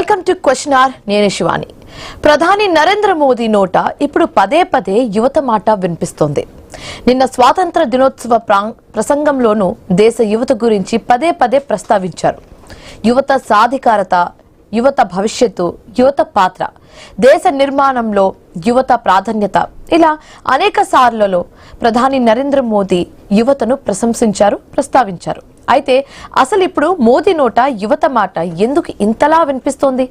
Welcome to question hour. నేను శివాని. ప్రధాని నరేంద్ర మోదీ నోట ఇప్పుడు పదే పదే యువత మాట వినిపిస్తోంది. నిన్న స్వాతంత్ర దినోత్సవ ప్రసంగంలోనూ దేశ యువత గురించి పదే పదే ప్రస్తావించారు. యువత సాధికారత, యువత భవిష్యత్తు, యువత పాత్ర, దేశ నిర్మాణంలో యువత ప్రాధాన్యత, ఇలా అనేక సార్లలో ప్రధాని నరేంద్ర మోదీ యువతను ప్రశంసించారు, ప్రస్తావించారు. అయితే అసలు ఇప్పుడు మోదీ నోట యువత మాట ఎందుకు ఇంతలా వినిపిస్తోంది?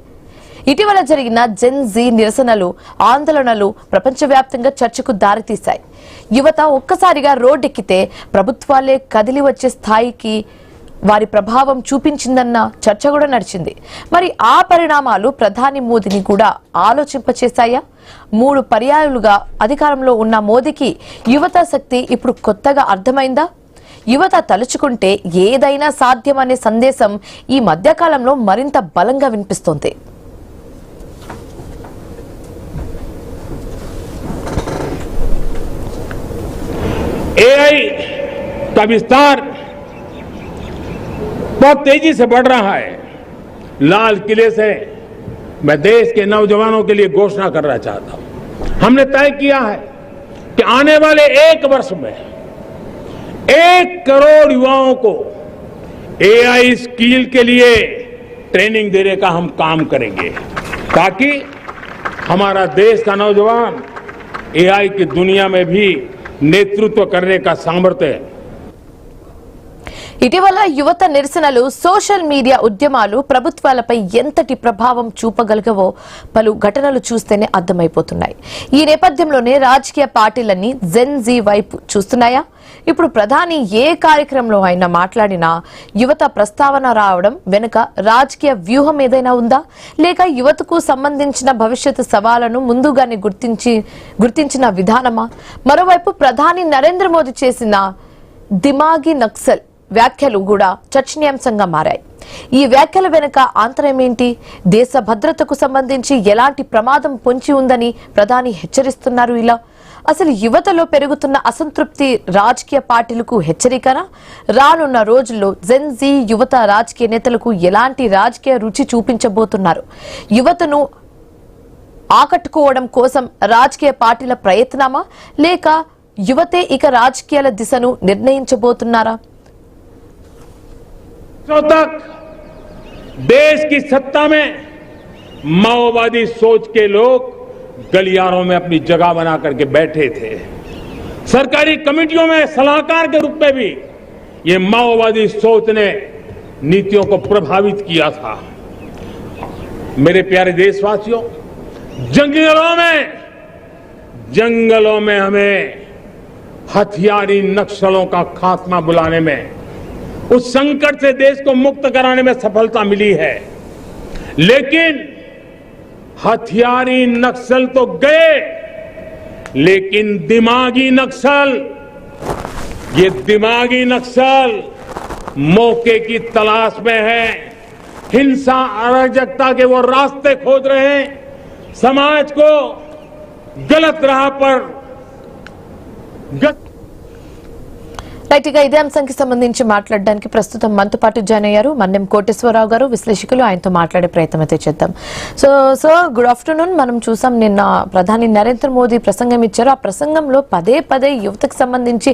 ఇటీవల జరిగిన జెన్ జీ నిరసనలు, ఆందోళనలు ప్రపంచవ్యాప్తంగా చర్చకు దారితీశాయి. యువత ఒక్కసారిగా రోడ్డెక్కితే ప్రభుత్వాలే కదిలి వచ్చే స్థాయికి వారి ప్రభావం చూపించిందన్న చర్చ కూడా నడిచింది. మరి ఆ పరిణామాలు ప్రధాని మోదీని కూడా ఆలోచింపచేశాయా? 3 పర్యాయాలుగా అధికారంలో ఉన్న మోదీకి యువత శక్తి ఇప్పుడు కొత్తగా అర్థమైందా? యువత తలుచుకుంటే ఏదైనా సాధ్యమనే సందేశం ఈ మధ్యకాలంలో మరింత బలంగా వినిపిస్తోంది. एआई का विस्तार बहुत तेजी से बढ़ रहा है. लाल किले से मैं देश के नौजवानों के लिए घोषणा करना चाहता हूं. हमने तय किया है कि आने वाले 1 वर्ष में 1 करोड़ युवाओं को एआई स्किल के लिए ट्रेनिंग देने का हम काम करेंगे, ताकि हमारा देश का नौजवान एआई की दुनिया में भी नेतृत्व करने का सामर्थ्य है. ఇటీవల యువత నిరసనలు, సోషల్ మీడియా ఉద్యమాలు ప్రభుత్వాలపై ఎంతటి ప్రభావం చూపగలగవో పలు ఘటనలు చూస్తేనే అర్థమైపోతున్నాయి. ఈ నేపథ్యంలోనే రాజకీయ పార్టీలన్నీ జెన్ జీ వైపు చూస్తున్నాయా? ఇప్పుడు ప్రధాని ఏ కార్యక్రమంలో అయినా మాట్లాడినా యువత ప్రస్తావన రావడం వెనుక రాజకీయ వ్యూహం ఏదైనా ఉందా? లేక యువతకు సంబంధించిన భవిష్యత్తు సవాళ్లను ముందుగానే గుర్తించిన విధానమా? మరోవైపు ప్రధాని నరేంద్ర మోదీ చేసిన దిమాగి నక్సల్ వ్యాఖ్యలు కూడా చర్చనీయాంశంగా మారాయి. ఈ వ్యాఖ్యల వెనుక ఆంతర్యమేంటి? దేశ భద్రతకు సంబంధించి ఎలాంటి ప్రమాదం పొంచి ఉందని ప్రధాని హెచ్చరిస్తున్నారు. ఇలా అసలు యువతలో పెరుగుతున్న అసంతృప్తి రాజకీయ పార్టీలకు హెచ్చరికనా? రానున్న రోజుల్లో జెన్ జీ యువత రాజకీయ నేతలకు ఎలాంటి రాజకీయ రుచి చూపించబోతున్నారు? యువతను ఆకట్టుకోవడం కోసం రాజకీయ పార్టీల ప్రయత్నమా, లేక యువతే ఇక రాజకీయాల దిశను నిర్ణయించబోతున్నారా? तक देश की सत्ता में माओवादी सोच के लोग गलियारों में अपनी जगह बना करके बैठे थे. सरकारी कमेटियों में सलाहकार के रूप में भी ये माओवादी सोच ने नीतियों को प्रभावित किया था. मेरे प्यारे देशवासियों, जंगलों में हमें हथियारी नक्सलों का खात्मा बुलाने में, उस संकट से देश को मुक्त कराने में सफलता मिली है. लेकिन हथियारी नक्सल तो गए, लेकिन दिमागी नक्सल, ये दिमागी नक्सल मौके की तलाश में है. हिंसा, अराजकता के वो रास्ते खोज रहे हैं. समाज को गलत राह पर రైట్ గా ఇదే అంశానికి సంబంధించి మాట్లాడడానికి ప్రస్తుతం మనతో పాటు జాయిన్ అయ్యారు మన్నెం కోటేశ్వరరావు గారు, విశ్లేషకులు. ఆయనతో మాట్లాడే ప్రయత్నం అయితే చేద్దాం. So good afternoon. మనం చూసాం నిన్న ప్రధాని నరేంద్ర మోదీ ప్రసంగం ఇచ్చారు. ఆ ప్రసంగంలో పదే పదే యువతకు సంబంధించి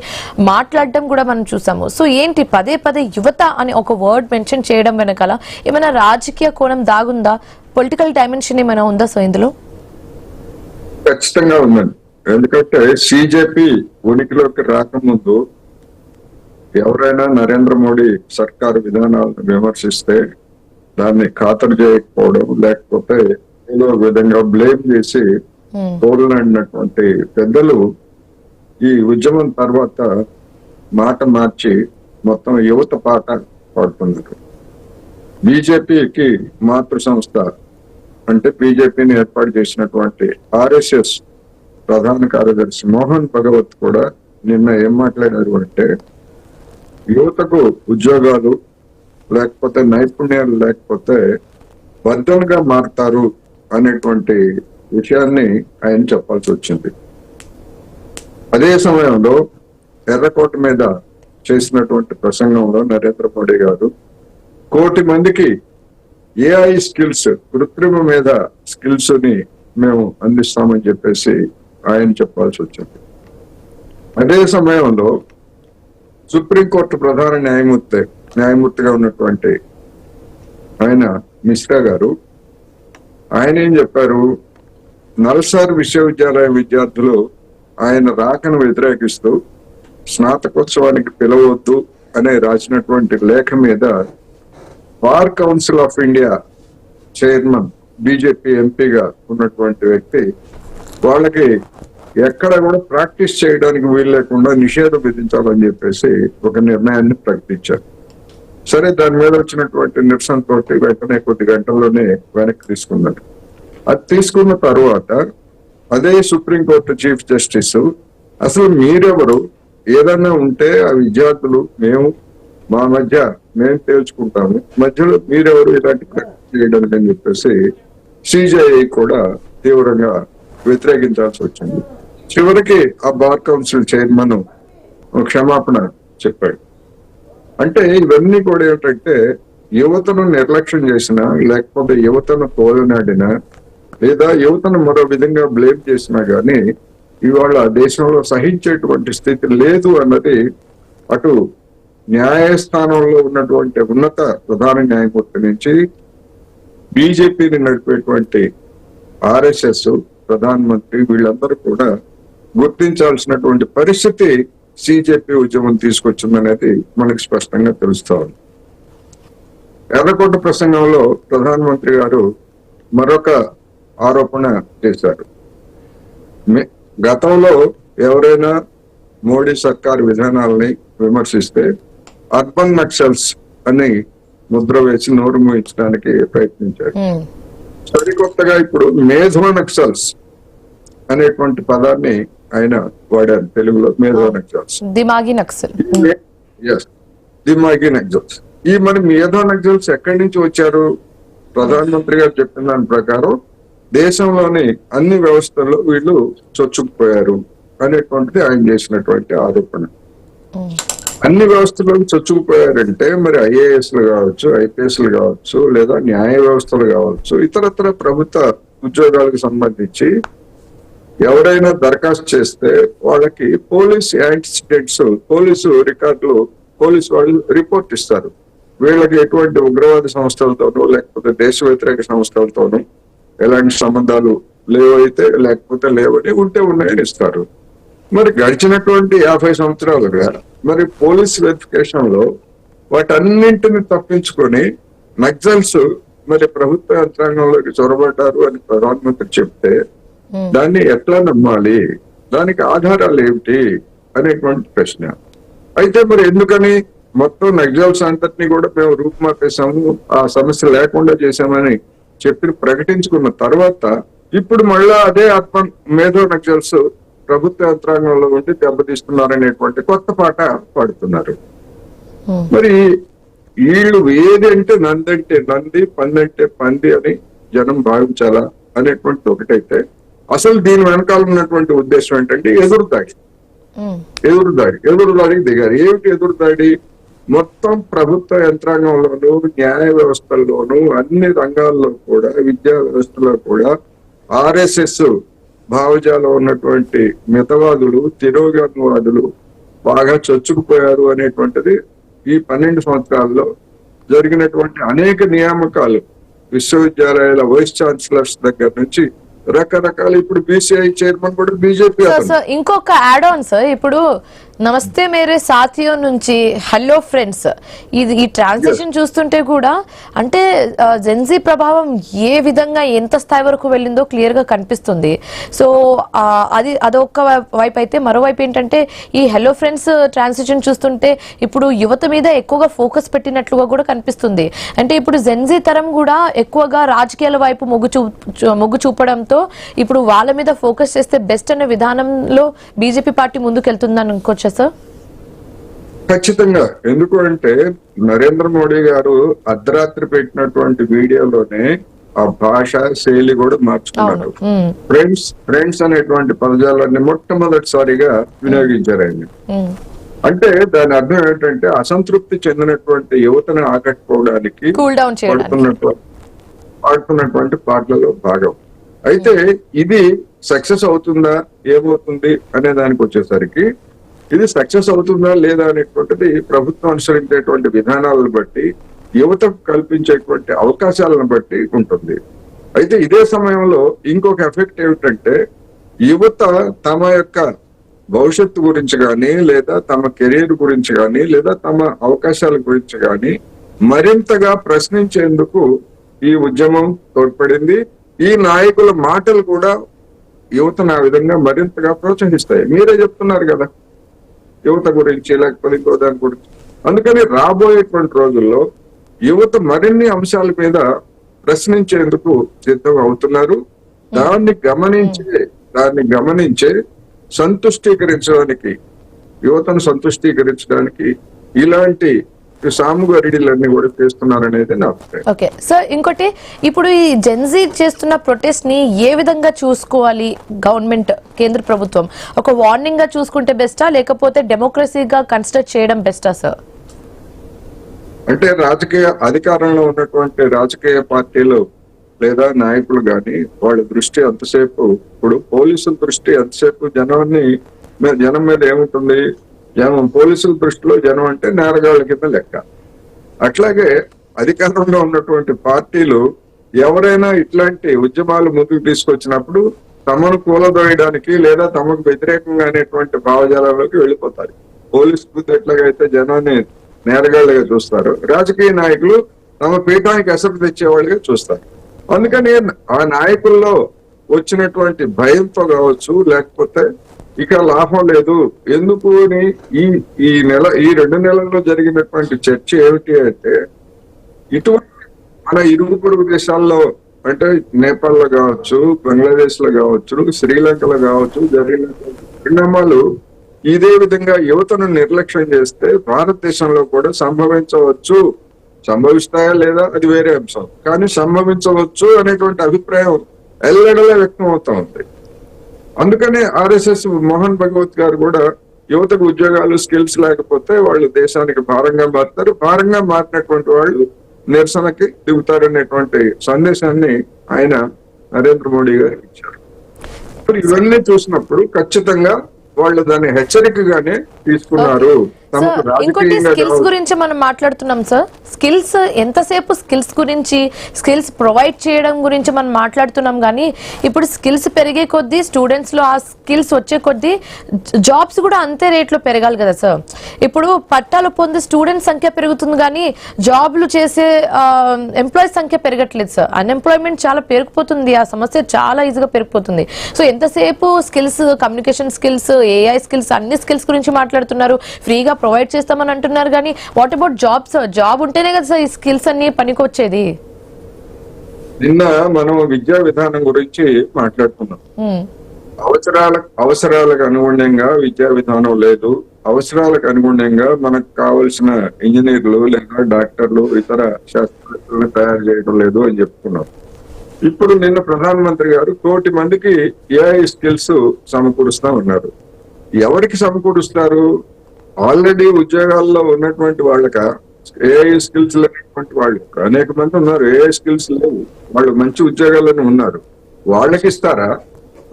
మాట్లాడడం కూడా మనం చూసాము. సో ఏంటి పదే పదే యువత అని ఒక వర్డ్ మెన్షన్ చేయడం వెనకాల ఏమైనా రాజకీయ కోణం దాగుందా? పొలిటికల్ డైమెన్షన్ ఏమైనా ఉందా? సో ఇందులో ఖచ్చితంగా ఉందండి. ఎందుకంటే సిజేపీ ఉనికిలోకి రాకముందు ఎవరైనా నరేంద్ర మోడీ సర్కారు విధానాలను విమర్శిస్తే దాన్ని ఖాతరు చేయకపోవడం, లేకపోతే ఏదో విధంగా బ్లేమ్ చేసి తోలనటువంటి పెద్దలు ఈ ఉద్యమం తర్వాత మాట మార్చి మొత్తం యువత పాట పాడుతున్నారు. బీజేపీకి మాతృ సంస్థ అంటే బీజేపీని ఏర్పాటు చేసినటువంటి ఆర్ఎస్ఎస్ ప్రధాన కార్యదర్శి మోహన్ భగవత్ కూడా నిన్న ఏం మాట్లాడారు అంటే, యువతకు ఉద్యోగాలు లేకపోతే నైపుణ్యాలు లేకపోతే బద్ధంగా మారుతారు అనేటువంటి విషయాన్ని ఆయన చెప్పాల్సి వచ్చింది. అదే సమయంలో ఎర్రకోట మీద చేసినటువంటి ప్రసంగంలో నరేంద్ర మోడీ గారు 1 కోటి మందికి ఏఐ స్కిల్స్, కృత్రిమ మీద స్కిల్స్ ని మేము అందిస్తామని చెప్పేసి ఆయన చెప్పాల్సి వచ్చింది. అదే సమయంలో సుప్రీంకోర్టు ప్రధాన న్యాయమూర్తిగా ఉన్నటువంటి ఆయన మిశ్రా గారు, ఆయన ఏం చెప్పారు, నల్సార్ విశ్వవిద్యాలయ విద్యార్థులు ఆయన రాకను వ్యతిరేకిస్తూ స్నాతకోత్సవానికి పిలవద్దు అనే రాసినటువంటి లేఖ మీద bar council of India chairman, BJP ఎంపీగా ఉన్నటువంటి వ్యక్తి వాళ్ళకి ఎక్కడ కూడా ప్రాక్టీస్ చేయడానికి వీలు లేకుండా నిషేధం విధించాలని చెప్పేసి ఒక నిర్ణయాన్ని ప్రకటించారు. సరే, దాని మీద వచ్చినటువంటి నిరసన తోటి వెంటనే కొద్ది గంటల్లోనే వెనక్కి తీసుకున్నారు. అది తీసుకున్న తర్వాత అదే సుప్రీంకోర్టు చీఫ్ జస్టిస్, అసలు మీరెవరు, ఏదన్నా ఉంటే ఆ విద్యార్థులు మా మధ్య మేము తేల్చుకుంటాము, మధ్యలో మీరెవరు ఇలాంటి ప్రకటన చేయడానికి అని చెప్పేసి సిజేఐ కూడా తీవ్రంగా వ్యతిరేకించాల్సి వచ్చింది. చివరికి ఆ బార్ కౌన్సిల్ చైర్మన్ క్షమాపణ చెప్పాడు. అంటే ఇవన్నీ కూడా ఏమిటంటే యువతను నిర్లక్ష్యం చేసినా, లేకపోతే యువతను తోలనాడినా, లేదా యువతను మరో విధంగా బ్లేమ్ చేసినా గానీ ఇవాళ దేశంలో సహించేటువంటి స్థితి లేదు అన్నది అటు న్యాయస్థానంలో ఉన్నటువంటి ఉన్నత ప్రధాన న్యాయమూర్తి నుంచి బీజేపీని నడిపేటువంటి ఆర్ఎస్ఎస్ ప్రధానమంత్రి వీళ్ళందరూ కూడా గుర్తించాల్సినటువంటి పరిస్థితి సిజేపీ ఉద్యమం తీసుకొచ్చిందనేది మనకు స్పష్టంగా తెలుస్తా ఉంది. ఎర్రకోట ప్రసంగంలో ప్రధానమంత్రి గారు మరొక ఆరోపణ చేశారు. గతంలో ఎవరైనా మోడీ సర్కార్ విధానాలని విమర్శిస్తే అర్బన్ నక్సల్స్ అని ముద్ర వేసి నోరు మూయించడానికి ప్రయత్నించారు. సరికొత్తగా ఇప్పుడు మేధో నక్సల్స్ అనేటువంటి పదాన్ని ఆయన వాడారు తెలుగులో, మేధో నక్సల్స్, దిమాగి నక్సల్. దిమాగి నక్సల్స్. ఈ మరి మేధో నక్సల్స్ ఎక్కడి నుంచి వచ్చారు? ప్రధానమంత్రి గారు చెప్పిన దాని ప్రకారం దేశంలోని అన్ని వ్యవస్థల్లో వీళ్ళు చొచ్చుకుపోయారు అనేటువంటిది ఆయన చేసినటువంటి ఆరోపణ. అన్ని వ్యవస్థల్లో చొచ్చుకుపోయారంటే మరి ఐఏఎస్లు కావచ్చు, ఐపీఎస్లు కావచ్చు, లేదా న్యాయ వ్యవస్థలు కావచ్చు, ఇతరత్ర ప్రభుత్వ ఉద్యోగాలకు సంబంధించి ఎవరైనా దరఖాస్తు చేస్తే వాళ్ళకి పోలీస్ యాంటిసిడెంట్స్, పోలీసు రికార్డులు, పోలీసు వాళ్ళు రిపోర్ట్ ఇస్తారు. వీళ్ళకి ఎటువంటి ఉగ్రవాద సంస్థలతోనూ లేకపోతే దేశ వ్యతిరేక సంస్థలతోనూ ఎలాంటి సంబంధాలు లేవైతే లేకపోతే లేవని, ఉంటే ఉన్నాయని ఇస్తారు. మరి గడిచినటువంటి 50 సంవత్సరాలుగా మరి పోలీస్ వెరిఫికేషన్ లో వాటన్నింటిని తప్పించుకొని నక్సల్స్ మరి ప్రభుత్వ యంత్రాంగంలోకి చొరబడ్డారు అని ప్రధానమంత్రి చెప్తే దాన్ని ఎట్లా నమ్మాలి, దానికి ఆధారాలు ఏమిటి అనేటువంటి ప్రశ్న. అయితే మరి ఎందుకని మొత్తం నక్సల్స్ అంతటినీ కూడా మేము రూపుమాపేశాము, ఆ సమస్య లేకుండా చేశామని చెప్పి ప్రకటించుకున్న తర్వాత ఇప్పుడు మళ్ళా అదే మేధో నక్సల్స్ ప్రభుత్వ యంత్రాంగంలో ఉండి దెబ్బతీస్తున్నారనేటువంటి కొత్త పాట పాడుతున్నారు. మరి వీళ్ళు ఏదంటే నందంటే నంది, పందంటే పంది అని జనం భావించాలా అనేటువంటి ఒకటైతే, అసలు దీని వెనకాల ఉన్నటువంటి ఉద్దేశం ఏంటంటే ఎదురుదాడికి దిగారు. ఏమిటి ఎదురుదాడి? మొత్తం ప్రభుత్వ యంత్రాంగంలోనూ, న్యాయ వ్యవస్థల్లోనూ, అన్ని రంగాల్లో కూడా, విద్యా వ్యవస్థలో కూడా ఆర్ఎస్ఎస్ భావజాలం ఉన్నటువంటి మితవాదులు, తిరోగమనవాదులు బాగా చొచ్చుకుపోయారు అనేటువంటిది ఈ 12 సంవత్సరాల్లో జరిగినటువంటి అనేక నియామకాలు, విశ్వవిద్యాలయాల వైస్ ఛాన్సలర్స్ దగ్గర నుంచి రకరకాల, ఇప్పుడు బీసీఐ చైర్మన్ కూడా బీజేపీ. ఇంకొక యాడ్ ఆన్ సార్, ఇప్పుడు నమస్తే మేరే సాథియో నుంచి హలో ఫ్రెండ్స్, ఈ ట్రాన్సిషన్ చూస్తుంటే కూడా అంటే జెన్జీ ప్రభావం ఏ విధంగా ఎంత స్థాయి వరకు వెళ్ళిందో క్లియర్ గా కనిపిస్తుంది. సో అదొక వైపు అయితే, మరోవైపు ఏంటంటే ఈ హలో ఫ్రెండ్స్ ట్రాన్సిషన్ చూస్తుంటే ఇప్పుడు యువత మీద ఎక్కువగా ఫోకస్ పెట్టినట్లుగా కూడా కనిపిస్తుంది. అంటే ఇప్పుడు జెన్జీ తరం కూడా ఎక్కువగా రాజకీయాల వైపు మొగ్గు చూపడంతో ఇప్పుడు వాళ్ళ మీద ఫోకస్ చేస్తే బెస్ట్ అనే విధానంలో బీజేపీ పార్టీ ముందుకెళ్తుందని అనుకోవచ్చా సార్? ఖచ్చితంగా. ఎందుకు అంటే నరేంద్ర మోడీ గారు అర్ధరాత్రి పెట్టినటువంటి వీడియోలోనే ఆ భాష శైలి కూడా మార్చుకున్నారు. ఫ్రెండ్స్ అనేటువంటి పదజాలాన్ని మొట్టమొదటిసారిగా వినియోగించారు ఆయన. అంటే దాని అర్థం ఏంటంటే అసంతృప్తి చెందినటువంటి యువతను ఆకట్టుకోవడానికి పాడుతున్నటువంటి పాటలలో భాగం. అయితే ఇది సక్సెస్ అవుతుందా ఏమవుతుంది అనే దానికి వచ్చేసరికి ఇది సక్సెస్ అవుతుందా లేదా అనేటువంటిది ప్రభుత్వం అనుసరించేటువంటి విధానాలను బట్టి, యువతకు కల్పించేటువంటి అవకాశాలను బట్టి ఉంటుంది. అయితే ఇదే సమయంలో ఇంకొక ఎఫెక్ట్ ఏమిటంటే, యువత తమ యొక్క భవిష్యత్తు గురించి కానీ, లేదా తమ కెరీర్ గురించి కానీ, లేదా తమ అవకాశాల గురించి కానీ మరింతగా ప్రశ్నించేందుకు ఈ ఉద్యమం తోడ్పడింది. ఈ నాయకుల మాటలు కూడా యువతను ఆ విధంగా మరింతగా ప్రోత్సహిస్తాయి. మీరే చెప్తున్నారు కదా యువత గురించి, లేకపోతే ఇంకో దాని గురించి. అందుకని రాబోయేటువంటి రోజుల్లో యువత మరిన్ని అంశాల మీద ప్రశ్నించేందుకు సిద్ధం అవుతున్నారు. దాన్ని గమనించే సంతుష్టీకరించడానికి, యువతను సంతుష్టీకరించడానికి ఇలాంటి సాముగారిడీలన్నీ కూడా చేస్తున్నారనేది నా అభిప్రాయం. ఓకే సార్, ఇంకోటి ఇప్పుడు ఈ జెన్జీ చేస్తున్న ప్రొటెస్ట్ ని ఏ విధంగా చూసుకోవాలి గవర్నమెంట్, కేంద్ర ప్రభుత్వం? ఒక వార్నింగ్ గా చూసుకుంటే బెస్టా, లేకపోతే డెమోక్రసీగా కన్సిడర్ చేయడం బెస్టా సార్? అంటే రాజకీయ అధికారంలో ఉన్నటువంటి రాజకీయ పార్టీలు లేదా నాయకులు గాని వాళ్ళ దృష్టి అంతసేపు, ఇప్పుడు పోలీసుల దృష్టి ఎంతసేపు జనం మీద ఏముంటుంది? పోలీసుల దృష్టిలో జనం అంటే నేరగాళ్ల కింద లెక్క. అట్లాగే అధికారంలో ఉన్నటువంటి పార్టీలు ఎవరైనా ఇట్లాంటి ఉద్యమాలు ముందుకు తీసుకొచ్చినప్పుడు తమను కూలదోయడానికి లేదా తమకు వ్యతిరేకంగా అనేటువంటి భావజాలంలోకి వెళ్ళిపోతారు. పోలీసు బుద్ధి ఎట్లాగైతే జనాన్ని నేరగాళ్లుగా చూస్తారు, రాజకీయ నాయకులు తమ పీఠానికి ఎసరు తెచ్చేవాళ్ళుగా చూస్తారు. అందుకని ఆ నాయకుల్లో వచ్చినటువంటి భయంతో కావచ్చు, లేకపోతే ఇక లాభం లేదు ఎందుకు అని ఈ 2 నెలల్లో జరిగినటువంటి చర్చ ఏమిటి అంటే, ఇటువంటి మన ఇరుగు పొరుగు దేశాల్లో అంటే నేపాల్లో కావచ్చు, బంగ్లాదేశ్ లో కావచ్చు, శ్రీలంకలో కావచ్చు జరిగిన పరిణామాలు ఇదే విధంగా యువతను నిర్లక్ష్యం చేస్తే భారతదేశంలో కూడా సంభవిస్తాయా లేదా అది వేరే అంశం, కానీ సంభవించవచ్చు అనేటువంటి అభిప్రాయం ఎల్లడలా వ్యక్తం అవుతా ఉంది. అందుకనే ఆర్ఎస్ఎస్ మోహన్ భగవత్ గారు కూడా యువతకు ఉద్యోగాలు, స్కిల్స్ లేకపోతే వాళ్ళు దేశానికి భారంగా మారుతారు, భారంగా మారినటువంటి వాళ్ళు నిరసనకి దిగుతారనేటువంటి సందేశాన్ని ఆయన నరేంద్ర మోడీ గారు ఇచ్చారు. ఇప్పుడు ఇవన్నీ చూసినప్పుడు ఖచ్చితంగా వాళ్ళు దాన్ని హెచ్చరికగానే తీసుకున్నారు. ఇంకోటి స్కిల్స్ గురించి మనం మాట్లాడుతున్నాం సార్. స్కిల్స్ ఎంతసేపు స్కిల్స్ గురించి, స్కిల్స్ ప్రొవైడ్ చేయడం గురించి మనం మాట్లాడుతున్నాం, కానీ ఇప్పుడు స్కిల్స్ పెరిగే కొద్దీ స్టూడెంట్స్ లో ఆ స్కిల్స్ వచ్చే కొద్దీ జాబ్స్ కూడా అంతే రేట్లో పెరగాలి కదా సార్. ఇప్పుడు పట్టాలు పొందే స్టూడెంట్స్ సంఖ్య పెరుగుతుంది కానీ జాబ్లు చేసే ఎంప్లాయీస్ సంఖ్య పెరగట్లేదు సార్. అన్ఎంప్లాయ్మెంట్ చాలా పెరిగిపోతుంది, ఆ సమస్య చాలా ఈజీగా పెరిగిపోతుంది. సో ఎంతసేపు skills, communication skills, AI skills, అన్ని స్కిల్స్ గురించి మాట్లాడుతున్నారు, ఫ్రీగా ప్రొవైడ్ చేస్తామని అంటున్నారు, కానీ వాట్ అబౌట్ జాబ్స్? జాబ్ ఉంటేనే కదా సార్ ఈ స్కిల్స్ అన్ని పనికొచ్చేది. నిన్న మనం విద్యా విధానం గురించి మాట్లాడుకున్నాం. అవసరాలకు అనుగుణంగా విద్యా విధానం లేదు, అవసరాలకు అనుగుణంగా మనకు కావలసిన ఇంజనీర్లు లేదా డాక్టర్లు, ఇతర శాస్త్రవేత్తలను తయారు చేయడం లేదు అని చెప్పుకున్నాం. ఇప్పుడు నిన్న ప్రధానమంత్రి గారు 1 కోటి మందికి ఏఐ స్కిల్స్ సమకూరుస్తా ఉన్నారు. ఎవరికి సమకూరుస్తారు? ఆల్రెడీ ఉద్యోగాల్లో ఉన్నటువంటి వాళ్ళక ఏఐ స్కిల్స్ లేనటువంటి వాళ్ళు అనేక మంది ఉన్నారు. ఏఐ స్కిల్స్ లేవు, వాళ్ళు మంచి ఉద్యోగాల్లోనే ఉన్నారు. వాళ్ళకి ఇస్తారా?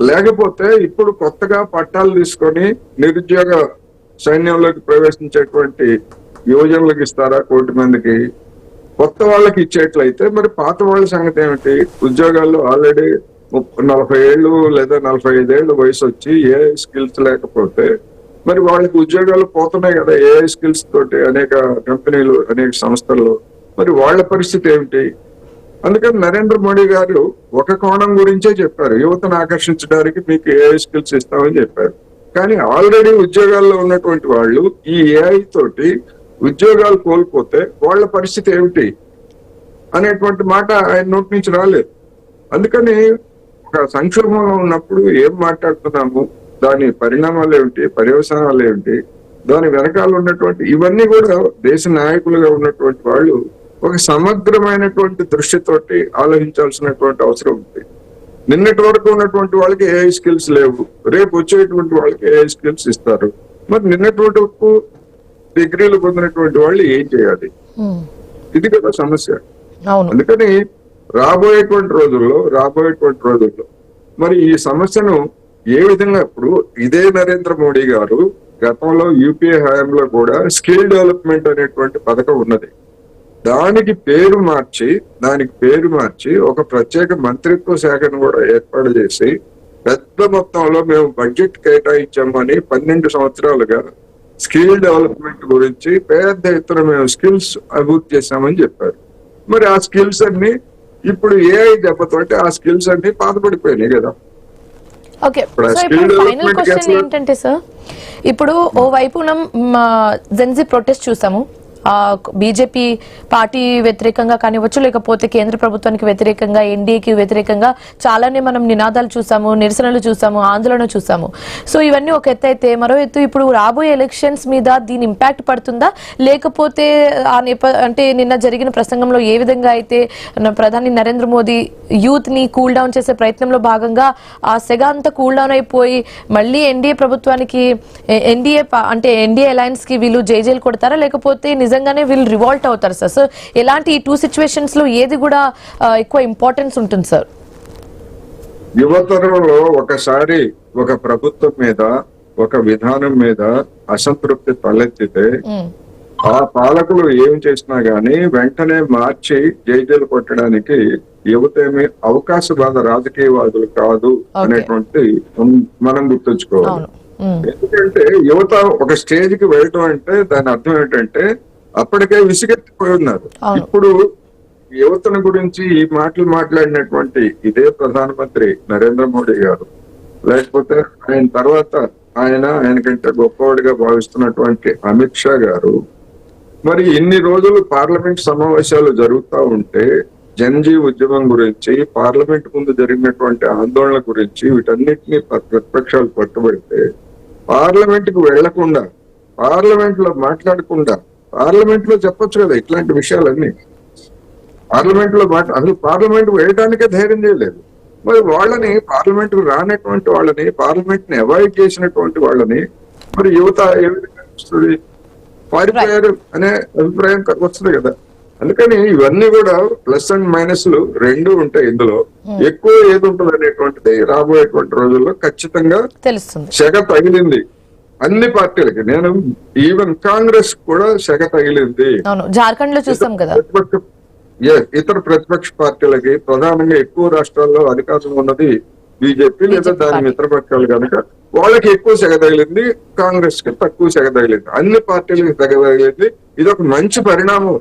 లేకపోతే ఇప్పుడు కొత్తగా పట్టాలు తీసుకొని నిరుద్యోగ సైన్యంలోకి ప్రవేశించేటువంటి యువజనులకు ఇస్తారా 1 కోటి మందికి? కొత్త వాళ్ళకి ఇచ్చేట్లయితే మరి పాత వాళ్ళ సంగతి ఏమిటి? ఉద్యోగాల్లో ఆల్రెడీ 40 ఏళ్ళు లేదా 45 ఏళ్ళు వయసు వచ్చి ఏఐ స్కిల్స్ లేకపోతే మరి వాళ్ళకి ఉద్యోగాలు పోతున్నాయి కదా ఏఐ స్కిల్స్ తోటి అనేక కంపెనీలు, అనేక సంస్థల్లో. మరి వాళ్ళ పరిస్థితి ఏమిటి? అందుకని నరేంద్ర మోడీ గారు ఒక కోణం గురించే చెప్పారు, యువతను ఆకర్షించడానికి మీకు ఏఐ స్కిల్స్ ఇస్తామని చెప్పారు. కానీ ఆల్రెడీ ఉద్యోగాల్లో ఉన్నటువంటి వాళ్ళు ఈ ఏఐ తోటి ఉద్యోగాలు కోల్పోతే వాళ్ళ పరిస్థితి ఏమిటి అనేటువంటి మాట ఆయన నోటి నుంచి రాలేదు. అందుకని ఒక సంక్షోభంలో ఉన్నప్పుడు ఏం మాట్లాడుతున్నాము, దాని పరిణామాలు ఏమిటి, పర్యవసానాలు ఏమిటి, దాని వెనకాల ఉన్నటువంటి ఇవన్నీ కూడా దేశ నాయకులుగా ఉన్నటువంటి వాళ్ళు ఒక సమగ్రమైనటువంటి దృష్టితోటి ఆలోచించాల్సినటువంటి అవసరం ఉంది. నిన్నటి వరకు ఉన్నటువంటి వాళ్ళకి ఏఐ స్కిల్స్ లేవు, రేపు వచ్చేటువంటి వాళ్ళకి ఏఐ స్కిల్స్ ఇస్తారు. మరి నిన్నటి వరకు డిగ్రీలు పొందినటువంటి వాళ్ళు ఏం చేయాలి? ఇది కదా సమస్య. అందుకని రాబోయేటువంటి రోజుల్లో మరి ఈ సమస్యను ఏ విధంగా ఇప్పుడు ఇదే నరేంద్ర మోడీ గారు గతంలో యూపీఏ హయాంలో కూడా స్కిల్ డెవలప్మెంట్ అనేటువంటి పథకం ఉన్నది. దానికి పేరు మార్చి ఒక ప్రత్యేక మంత్రిత్వ శాఖను కూడా ఏర్పాటు చేసి పెద్ద మొత్తంలో మేము బడ్జెట్ కేటాయించామని 12 సంవత్సరాలుగా స్కిల్ డెవలప్మెంట్ గురించి పెద్ద ఎత్తున మేము స్కిల్స్ అభివృద్ధి చేశామని చెప్పారు. మరి ఆ స్కిల్స్ అన్ని ఇప్పుడు ఏఐ దెబ్బతోటి ఆ స్కిల్స్ అన్ని పాతపడిపోయినాయి కదా. ఓకే, సో ఇప్పుడు ఫైనల్ క్వశ్చన్ ఏంటంటే సార్, ఇప్పుడు ఓ వైపున జెన్జీ ప్రొటెస్ట్ చూసాము, బీజేపీ పార్టీ వ్యతిరేకంగా కానివచ్చు, లేకపోతే కేంద్ర ప్రభుత్వానికి వ్యతిరేకంగా, ఎన్డీఏకి వ్యతిరేకంగా చాలానే మనం నినాదాలు చూసాము, నిరసనలు చూసాము, ఆందోళన చూసాము. సో ఇవన్నీ ఒక ఎత్తు అయితే, మరో ఎత్తు ఇప్పుడు రాబోయే ఎలక్షన్స్ మీద దీని ఇంపాక్ట్ పడుతుందా, లేకపోతే అంటే నిన్న జరిగిన ప్రసంగంలో ఏ విధంగా అయితే ప్రధాని నరేంద్ర మోదీ యూత్ ని కూల్ డౌన్ చేసే ప్రయత్నంలో భాగంగా ఆ సెగ అంతా కూల్ డౌన్ అయిపోయి మళ్ళీ ఎన్డీఏ ప్రభుత్వానికి ఎన్డీఏ అలయన్స్ కి వీళ్ళు జైలు కొడతారా, లేకపోతే నిజంగానే వీళ్ళు రివాల్ట్ అవుతారు సార్? సో ఎలాంటి ఈ 2 సిచ్యువేషన్స్ లో ఏది కూడా ఎక్కువ ఇంపార్టెన్స్ ఉంటుంది సార్? యువతరంలో ఒకసారి ఒక ప్రభుత్వం మీద, ఒక విధానం మీద అసంతృప్తి తలెత్తితే ఆ పాలకులు ఏం చేసినా గానీ వెంటనే మార్చి జైలు కొట్టడానికి యువత ఏమి అవకాశవాద రాజకీయవాదులు కాదు అనేటువంటి మనం గుర్తుంచుకోవాలి. ఎందుకంటే యువత ఒక స్టేజ్ కి వెళ్ళటం అంటే దాని అర్థం ఏంటంటే అప్పటికే విసిగెత్తిపోయి ఉన్నారు. ఇప్పుడు యువతను గురించి ఈ మాటలు మాట్లాడినటువంటి ఇదే ప్రధానమంత్రి నరేంద్ర మోడీ గారు, లేకపోతే ఆయన తర్వాత ఆయనకంటే గొప్పవాడిగా భావిస్తున్నటువంటి అమిత్ షా గారు, మరి ఇన్ని రోజులు పార్లమెంట్ సమావేశాలు జరుగుతూ ఉంటే జన్జీ ఉద్యమం గురించి, పార్లమెంట్ ముందు జరిగినటువంటి ఆందోళన గురించి వీటన్నిటినీ ప్రతిపక్షాలు పట్టుబడితే పార్లమెంట్ కు వెళ్లకుండా, పార్లమెంట్ లో మాట్లాడకుండా, పార్లమెంట్ లో చెప్పొచ్చు కదా ఇట్లాంటి విషయాలన్నీ. పార్లమెంట్ లో అసలు పార్లమెంట్ వేయడానికే ధైర్యం చేయలేదు. మరి వాళ్ళని, పార్లమెంట్ కు రానటువంటి వాళ్ళని, పార్లమెంట్ ని అవాయిడ్ చేసినటువంటి వాళ్ళని మరి యువత ఏ విధంగా వస్తుంది? పారిపోయారు అనే అభిప్రాయం వస్తుంది కదా. అందుకని ఇవన్నీ కూడా ప్లస్ అండ్ మైనస్లు రెండు ఉంటాయి. ఇందులో ఎక్కువ ఏది ఉంటుంది అనేటువంటిది రాబోయేటువంటి రోజుల్లో ఖచ్చితంగా తెలుస్తుంది. సెగ తగిలింది అన్ని పార్టీలకి. నేను ఈవెన్ కాంగ్రెస్ కూడా సెగ తగిలింది. జార్ఖండ్ లో చూస్తాం కదా. ఇతర ప్రతిపక్ష పార్టీలకి, ప్రధానంగా ఎక్కువ రాష్ట్రాల్లో అధికారం ఉన్నది బీజేపీ లేదా దాని మిత్రపక్షాలు కనుక వాళ్ళకి ఎక్కువ సెగ తగిలింది, కాంగ్రెస్ కి తక్కువ సెగ తగిలింది. అన్ని పార్టీలకి సెగ తగిలింది. ఇది ఒక మంచి పరిణామం